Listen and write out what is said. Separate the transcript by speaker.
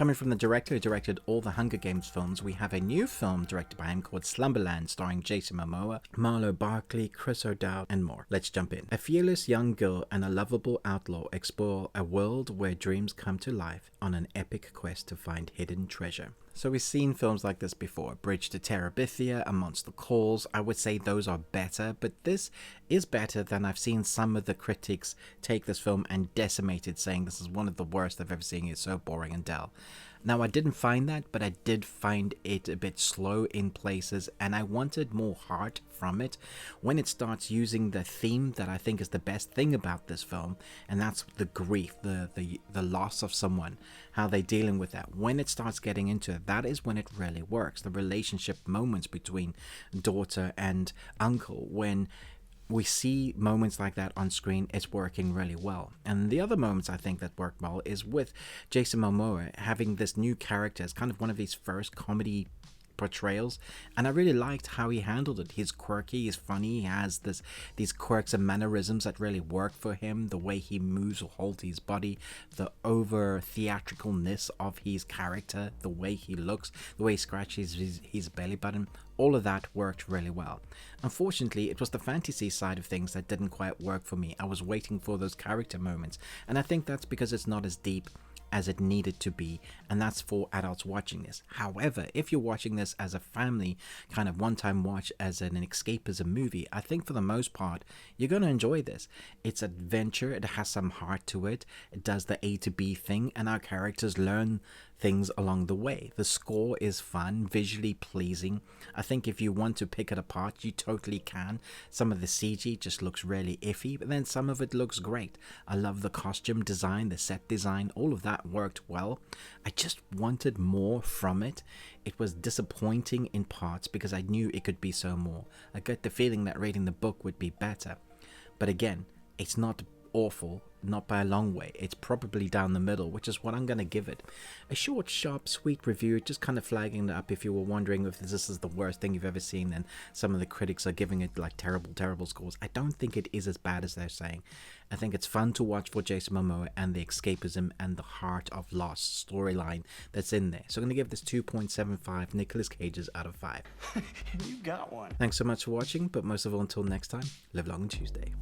Speaker 1: Coming from the director who directed all the Hunger Games films, we have a new film directed by him called Slumberland, starring Jason Momoa, Marlow Barkley, Chris O'Dowd, and more. Let's jump in. A fearless young girl and a lovable outlaw explore a world where dreams come to life on an epic quest to find hidden treasure. So we've seen films like this before. Bridge to Terabithia, A Monster Calls. I would say those are better, but this is better than I've seen some of the critics take this film and decimate it, saying this is one of the worst I've ever seen. It's so boring and dull. Now, I didn't find that, but I did find it a bit slow in places, and I wanted more heart from it when it starts using the theme that I think is the best thing about this film, and that's the grief, the loss of someone, how they're dealing with that. When it starts getting into it, that is when it really works. The relationship moments between daughter and uncle, when we see moments like that on screen, it's working really well. And the other moments I think that work well is with Jason Momoa having this new character as kind of one of his first comedy portrayals, and I really liked how he handled it. He's quirky, he's funny, he has these quirks and mannerisms that really work for him, the way he moves or holds his body, the over theatricalness of his character, the way he looks, the way he scratches his belly button. All of that worked really well. Unfortunately, it was the fantasy side of things that didn't quite work for me. I was waiting for those character moments, and I think that's because it's not as deep as it needed to be, and that's for adults watching this. However, if you're watching this as a family kind of one-time watch, as an escapism movie, I think for the most part you're going to enjoy this. It's adventure, it has some heart to it, it does the A to B thing, and our characters learn things along the way. The score is fun, visually pleasing. I think if you want to pick it apart, you totally can. Some of the CG just looks really iffy, but then some of it looks great. I love the costume design, the set design, all of that worked well. I just wanted more from it. It was disappointing in parts because I knew it could be so more. I got the feeling that reading the book would be better. But again, it's not awful, not by a long way. It's probably down the middle, which is what I'm going to give it. A short, sharp, sweet review, just kind of flagging it up if you were wondering if this is the worst thing you've ever seen and some of the critics are giving it like terrible scores. I don't think it is as bad as they're saying. I think it's fun to watch for Jason Momoa and the escapism and the heart of lost storyline that's in there. So I'm going to give this 2.75 Nicolas Cages out of 5.
Speaker 2: You got one.
Speaker 1: Thanks so much for watching, but most of all, until next time, live long and Tuesday.